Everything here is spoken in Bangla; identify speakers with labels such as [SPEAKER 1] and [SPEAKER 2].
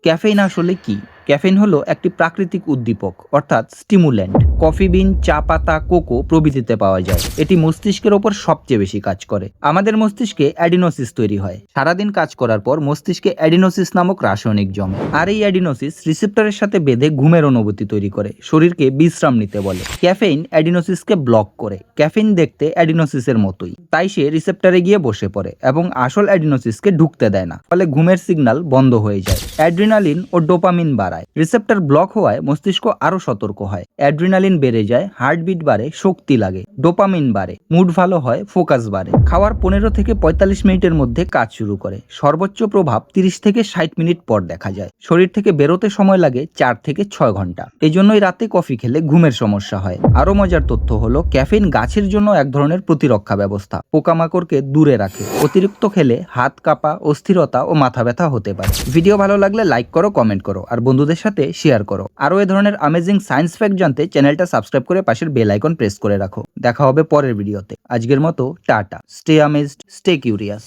[SPEAKER 1] ক্যাফেইন আসলে কি? ক্যাফেইন হলো একটি প্রাকৃতিক উদ্দীপক অর্থাৎ স্টিমুল্যান্ট। কফি বিন, চা পাতা, কোকো প্রভৃতিতে পাওয়া যায়। এটি মস্তিষ্কের ওপর সবচেয়ে বেশি কাজ করে। আমাদের মস্তিষ্কে অ্যাডিনোসিস তৈরি হয়। সারাদিন কাজ করার পর মস্তিষ্কে অ্যাডিনোসিস নামক রাসায়নিক জমে। আর এই অ্যাডিনোসিস রিসেপ্টরের সাথে বেঁধে ঘুমের অনুভূতি তৈরি করে, শরীরকে বিশ্রাম নিতে বলে। ক্যাফেইন অ্যাডিনোসিসকে ব্লক করে। ক্যাফেইন দেখতে অ্যাডিনোসিসের মতোই, তাই সে রিসেপ্টরে গিয়ে বসে পড়ে এবং আসল অ্যাডিনোসিসকে ঢুকতে দেয় না, ফলে ঘুমের সিগন্যাল বন্ধ হয়ে যায়। অ্যাড্রিনালিন ও ডোপামিন বাড়ায়। রিসেপ্টর ব্লক হওয়ায় মস্তিষ্ক আরো সতর্ক হয়। অ্যাড্রিনালিন বেড়ে যায়, হার্টবিট বাড়ে, শক্তি লাগে। ডোপামিন বাড়ে, মুড ভালো হয়, ফোকাস বাড়ে। খাওয়ার 15 থেকে 45 মিনিটের মধ্যে কাজ শুরু করে। সর্বোচ্চ প্রভাব 30 থেকে 60 মিনিট পর দেখা যায়। শরীর থেকে বেরোতে সময় লাগে 4 থেকে 6 ঘন্টা। এই জন্যই রাতে কফি খেলে ঘুমের সমস্যা হয়। আরো মজার তথ্য হলো ক্যাফেইন গাছের জন্য এক ধরনের প্রতিরক্ষা ব্যবস্থা। পোকামাকড়কে দূরে রাখে। অতিরিক্ত খেলে হাত কাঁপা, অস্থিরতা ও মাথা ব্যথা হতে পারে। ভিডিও ভালো লাগলে লাইক করো, কমেন্ট করো আর বন্ধুদের সাথে শেয়ার করো। আরো এ ধরনের অ্যামেজিং সায়েন্স ফ্যাক্ট জানতে চ্যানেলটা সাবস্ক্রাইব করে পাশের বেল আইকন প্রেস করে রাখো। দেখা হবে পরের ভিডিওতে। আজকের মতো tata. Stay amazed, stay curious.